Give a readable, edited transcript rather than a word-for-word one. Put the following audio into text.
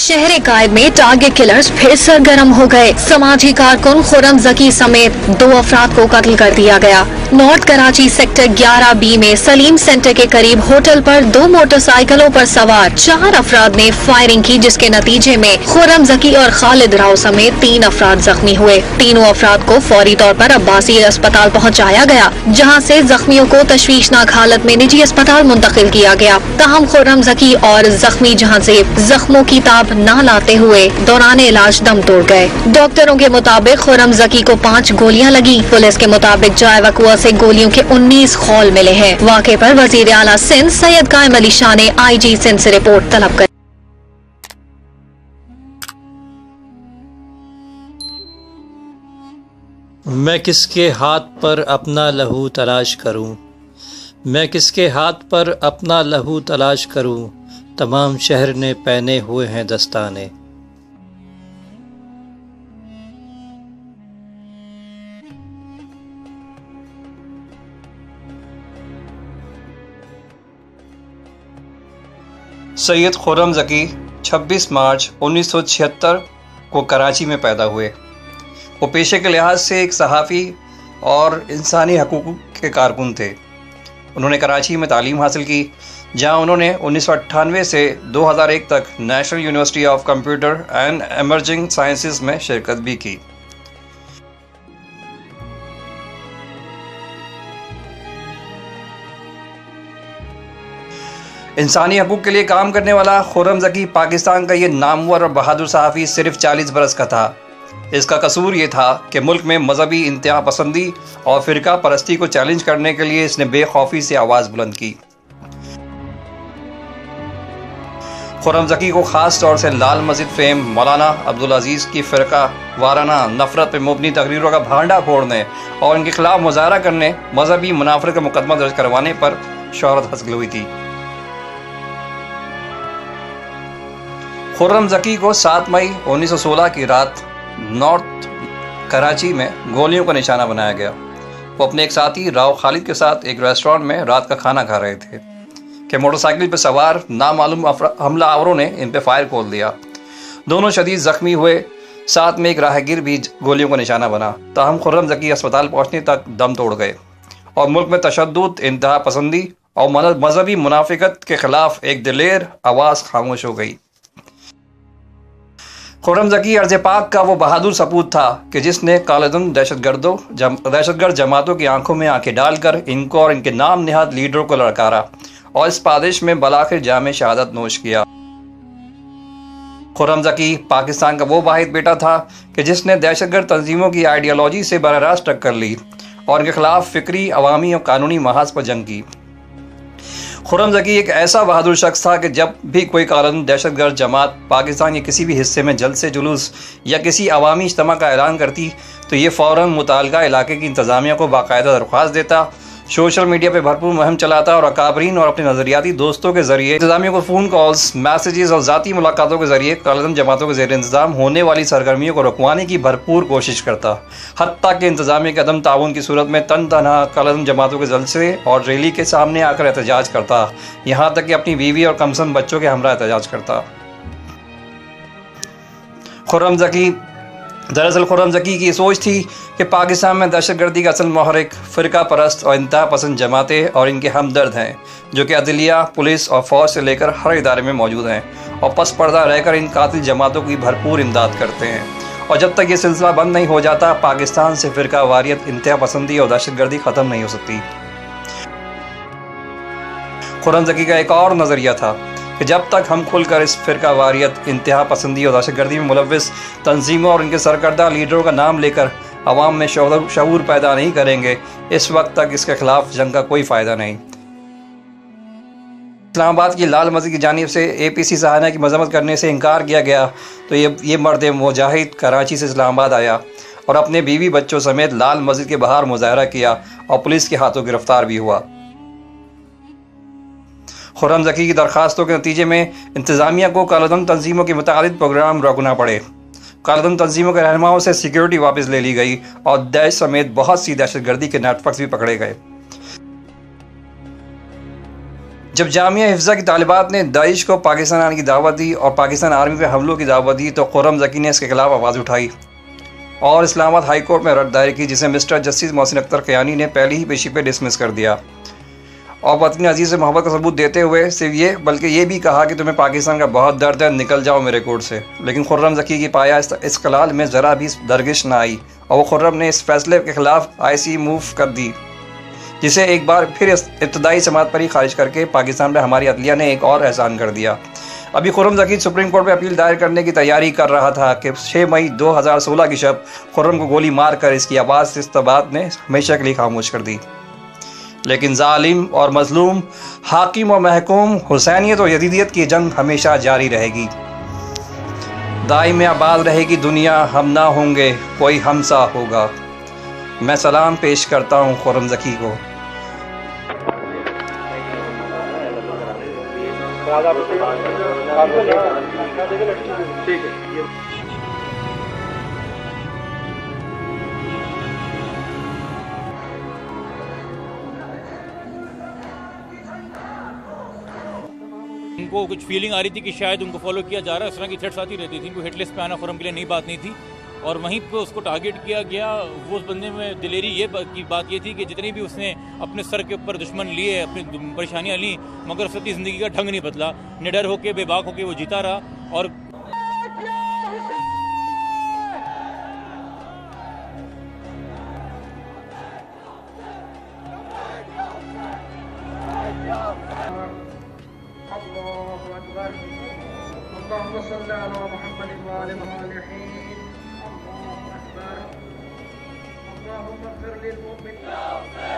शहर कायद में target killers फिर सरगर्म हो गए। समाजी कारकुन खुर्रम जकी समेत 2 अफराद को कत्ल कर दिया गया। नॉर्थ कराची सेक्टर 11B में सलीम सेंटर के करीब होटल पर 2 मोटरसाइकिलों पर सवार 4 अफराद ने फायरिंग की, जिसके नतीजे में खुर्रम जकी और खालिद राव समेत 3 अफराद जख्मी हुए। तीनों अफराद को फौरी तौर पर अब्बासी अस्पताल पहुंचाया गया, जहां से जख्मियों को तशवीशनाक हालत में निजी अस्पताल मुंतकिल किया गया। ताहम खुर्रम जकी और जख्मी जहांजेब जख्मों की ताब न लाते हुए दौरान इलाज दम तोड़ गए। डॉक्टरों के मुताबिक खुर्रम जकी को 5 गोलियां लगी। पुलिस के मुताबिक जाए वकुआ से गोलियों के 19 खौल मिले हैं। वाक़े पर वजीर आला सिंध सैयद कायम अली शाह ने IG सिंध से रिपोर्ट तलब कर मैं किसके हाथ पर अपना लहू तलाश करूं, मैं किसके हाथ पर अपना लहू तलाश करूं, तमाम शहर ने पहने हुए हैं दस्ताने। सैयद खुर्रम जकी 26 मार्च 1976 को कराची में पैदा हुए। वो पेशे के लिहाज से एक सहाफ़ी और इंसानी हकूक़ के कारकुन थे। उन्होंने कराची में तालीम हासिल की, जहां उन्होंने 1998 से 2001 तक national university of computer and emerging sciences में शिरकत भी की। इंसानी हकूक़ के लिए काम करने वाला खुर्रम जकी पाकिस्तान का ये नामवर और बहादुर सहाफ़ी सिर्फ 40 बरस का था। इसका कसूर ये था कि मुल्क में मजहबी इंतहा पसंदी और फ़िरका परस्ती को चैलेंज करने के लिए इसने बेखौफी से आवाज़ बुलंद की। खुर्रम जकी को ख़ास तौर से लाल मस्जिद फेम मौलाना अब्दुल अजीज़ की फ़िरका वाराना नफ़रत पर मुबनी तकरीरों का भांडा फोड़ने और इनके खिलाफ मुजाहरा करने, मजहबी मुनाफरत का मुकदमा दर्ज करवाने पर शोहरत हासिल हुई थी। खुर्रम जकी को 7 मई 1916 की रात नॉर्थ कराची में गोलियों का निशाना बनाया गया। वो अपने एक साथी राव खालिद के साथ एक रेस्टोरेंट में रात का खाना खा रहे थे कि मोटरसाइकिल पर सवार नामालूम हमलावरों ने इन पर फायर खोल दिया। दोनों शदीद ज़ख्मी हुए, साथ में एक राहगीर भी गोलियों का निशाना बना। ताहम खुर्रम जकी अस्पताल पहुंचने तक दम तोड़ गए और मुल्क में तशद्दुद, इंतहा पसंदी और मजहबी मुनाफिकत के खिलाफ एक दिलेर आवाज़ खामोश हो गई। खुर्रम जकी अर्ज़ पाक का वो बहादुर सपूत था कि जिसने कालेदन दहशतगर्द जमातों की आंखों में आंखें डालकर इनको और इनके नाम निहाद लीडरों को लड़कारा और इस पादिश में बलाखिर जामे शहादत नोश किया। खुर्रम जकी पाकिस्तान का वो वाहिद बेटा था कि जिसने दहशतगर्द तंजीमों की आइडियालॉजी से बराह रास्त टक्कर ली और इनके खिलाफ फ़िक्री, अवामी और कानूनी महाज पर जंग की। खुर्रम जकी एक ऐसा बहादुर शख्स था कि जब भी कोई कानून दहशतगर्द जमात पाकिस्तान के किसी भी हिस्से में जलसे जुलूस या किसी अवामी इज्तिमा का ऐलान करती तो ये फ़ौरन मुतालका इलाके की इंतज़ामिया को बाकायदा दरख्वास्त देता, सोशल मीडिया पर भरपूर मुहिम चलाता और अकाबरीन और अपने नज़रियाती दोस्तों के ज़रिए इंतज़ामिया को फ़ोन कॉल्स, मैसेजेस और ज़ाती मुलाकातों के ज़रिए कालेदन जमातों के ज़ेर इंतज़ाम होने वाली सरगर्मियों को रुकवाने की भरपूर कोशिश करता। हत्ता कि इंतज़ामिया के अदम ताउन की सूरत में तन तनहा कालेदन जमातों के जलसे और रैली के सामने आकर एहतजाज करता, यहाँ तक कि अपनी बीवी और कमसन बच्चों के हमरा एहतजाज करता। दरअसल खुर्रम जकी की सोच थी कि पाकिस्तान में दहशतगर्दी का असल महरिक फ़िरका परस्त और इंतहा पसंद जमातें और इनके हमदर्द हैं, जो कि अदलिया, पुलिस और फ़ौज से लेकर हर इदारे में मौजूद हैं और पस पर्दा रहकर इन कातिल जमातों की भरपूर इमदाद करते हैं। और जब तक ये सिलसिला बंद नहीं हो जाता, पाकिस्तान से फ़िरका वारियत, इंतहा पसंदी और दहशतगर्दी ख़त्म नहीं हो सकती। खुर्रम जकी का एक और नज़रिया था कि जब तक हम खुलकर इस फ़िरका वारियत, इंतहा पसंदी और दहशतगर्दी में मुलव्विस तंजीमों और इनके सरकर्दा लीडरों का नाम लेकर अवाम में शऊर पैदा नहीं करेंगे, इस वक्त तक इसके खिलाफ जंग का कोई फ़ायदा नहीं। इस्लामाबाद की लाल मस्जिद की जानिब से APC सहाना की मजम्मत करने से इनकार किया गया तो ये मर्द मुजाहिद कराची से इस्लामाबाद आया और अपने बीवी बच्चों समेत लाल मस्जिद के बाहर मुजाहरा किया और पुलिस के हाथों गिरफ्तार भी हुआ। खुर्रम जकी की दरख्वास्तों के नतीजे में इंतज़ामिया को कालेदन तंजीमों के मुतालिक प्रोग्राम रोकना पड़े। कालेदन तंजीमों के रहनुमाओं से सिक्योरिटी वापस ले ली गई और दैश समेत बहुत सी दहशतगर्दी के नेटवर्क भी पकड़े गए। جب جامعہ حفظہ کی طالبات نے داعش کو پاکستان آنے کی دعوت دی اور پاکستان آرمی پہ حملوں کی دعوت دی تو خرم ذکی نے اس کے خلاف آواز اٹھائی اور اسلام آباد ہائی کورٹ میں رد دائر کی، جسے مسٹر جسٹس محسن اختر قیانی نے پہلی ہی پیشی پہ ڈسمس کر دیا اور وطن عزیز سے محبت کا ثبوت دیتے ہوئے صرف یہ بلکہ یہ بھی کہا کہ تمہیں پاکستان کا بہت درد ہے، نکل جاؤ میرے کورٹ سے۔ لیکن خرم ذکی کی پایا استقلال میں ذرا بھی درگش نہ آئی اور وہ خرم نے اس فیصلے کے خلاف IC موو کر دی، جسے ایک بار پھر ابتدائی سماعت پر ہی خارج کر کے پاکستان میں ہماری عدلیہ نے ایک اور احسان کر دیا۔ ابھی خرم ذکی سپریم کورٹ میں اپیل دائر کرنے کی تیاری کر رہا تھا کہ 6 مئی 2016 کی شب خرم کو گولی مار کر اس کی آواز استباد نے ہمیشہ کے لیے خاموش کر دی۔ لیکن ظالم اور مظلوم، حاکم و محکوم، حسینیت اور یزیدیت کی جنگ ہمیشہ جاری رہے گی۔ دائم آباد رہے گی دنیا، ہم نہ ہوں گے کوئی ہم سا ہوگا۔ میں سلام پیش کرتا ہوں خرم ذکی کو۔ ان کو کچھ فیلنگ آ رہی تھی کہ شاید ان کو فالو کیا جا رہا ہے، اس طرح کی تھریٹس آتی رہتی تھی۔ ان کو ہٹ لسٹ پہ آنا خرم کے لیے نئی بات نہیں تھی اور وہیں پہ اس کو ٹارگیٹ کیا گیا۔ وہ اس بندے میں دلیری کی بات یہ تھی کہ جتنی بھی اس نے اپنے سر کے اوپر دشمن لیے، اپنی پریشانیاں لیں، مگر اس اپنی زندگی کا ڈھنگ نہیں بدلا، نڈر ہو کے بے باک ہو کے وہ جیتا رہا۔ اور اللهم صل على محمد وآل محمد۔ الله أكبر، اللهم اغفر للمؤمنين